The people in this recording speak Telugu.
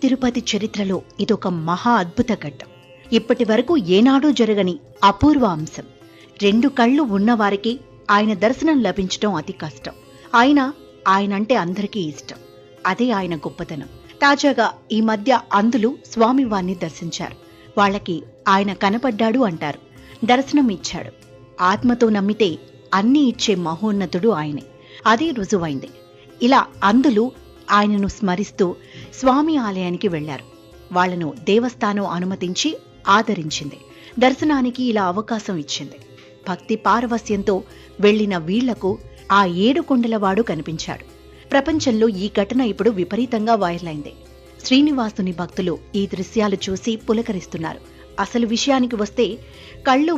తిరుపతి చరిత్రలో ఇదొక మహా అద్భుత ఘట్టం. ఇప్పటి వరకు ఏనాడూ జరగని అపూర్వ అంశం. 2 కళ్ళు ఉన్నవారికి ఆయన దర్శనం లభించడం అతి కష్టం. ఆయనంటే అందరికీ ఇష్టం. అదే ఆయన గొప్పతనం. తాజాగా ఈ మధ్య అంధులు స్వామివారిని దర్శించారు. వాళ్ళకి ఆయన కనపడ్డాడు అంటారు. దర్శనం ఇచ్చాడు. ఆత్మతో నమ్మితే అన్నీ ఇచ్చే మహోన్నతుడు ఆయనే. అదే రుజువైంది. ఇలా అంధులు ఆయనను స్మరిస్తూ స్వామి ఆలయానికి వెళ్లారు. వాళ్లను దేవస్థానం అనుమతించి ఆదరించింది. దర్శనానికి ఇలా అవకాశం ఇచ్చింది. భక్తి పారవస్యంతో వెళ్లిన వీళ్లకు ఆ 7 కొండలవాడు కనిపించాడు. ప్రపంచంలో ఈ ఘటన ఇప్పుడు విపరీతంగా వైరల్ అయింది. శ్రీనివాసుని భక్తులు ఈ దృశ్యాలు చూసి పులకరిస్తున్నారు. అసలు విషయానికి వస్తే కళ్ళు